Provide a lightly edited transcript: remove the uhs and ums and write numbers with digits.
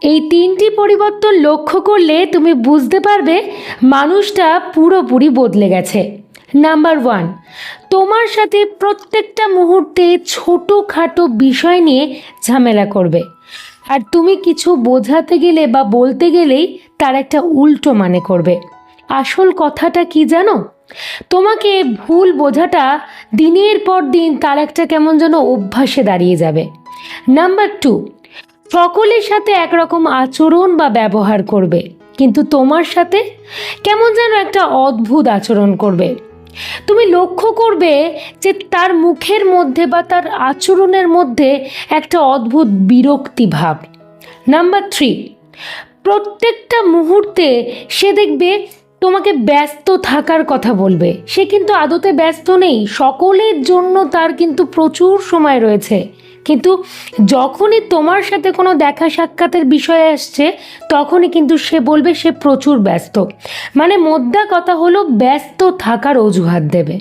এই তিনটি পরিবর্তন লক্ষ্য করলে তুমি বুঝতে পারবে মানুষটা পুরোপুরি বদলে গেছে। নাম্বার 1, তোমার সাথে প্রত্যেকটা মুহূর্তে ছোটোখাটো বিষয় নিয়ে ঝামেলা করবে, আর তুমি কিছু বোঝাতে গেলে বা বলতে গেলেই তার একটা উল্টো মানে করবে। আসল কথাটা কি জানো? তোমাকে ভুল বোঝাটা দিনের পর দিন তার একটা কেমন যেন অভ্যাসে দাঁড়িয়ে যাবে। নাম্বার 2, সকলের সাথে একরকম আচরণ বা ব্যবহার করবে, কিন্তু তোমার সাথে কেমন যেন একটা অদ্ভুত আচরণ করবে। তুমি লক্ষ্য করবে যে তার মুখের মধ্যে বা তার আচরণের মধ্যে একটা অদ্ভুত বিরক্তি ভাব। নাম্বার 3, প্রত্যেকটা মুহূর্তে সে দেখবে তোমাকে ব্যস্ত থাকার কথা বলবে। সে কিন্তু আদতে ব্যস্ত নেই, সকলের জন্য তার কিন্তু প্রচুর সময় রয়েছে, কিন্তু যখনই তোমার সাথে কোনো দেখা সাক্ষাতের বিষয় আসছে তখনই কিন্তু সে বলবে সে প্রচুর ব্যস্ত। মানে মোদ্দা কথা হলো ব্যস্ত থাকার অজুহাত দেবে।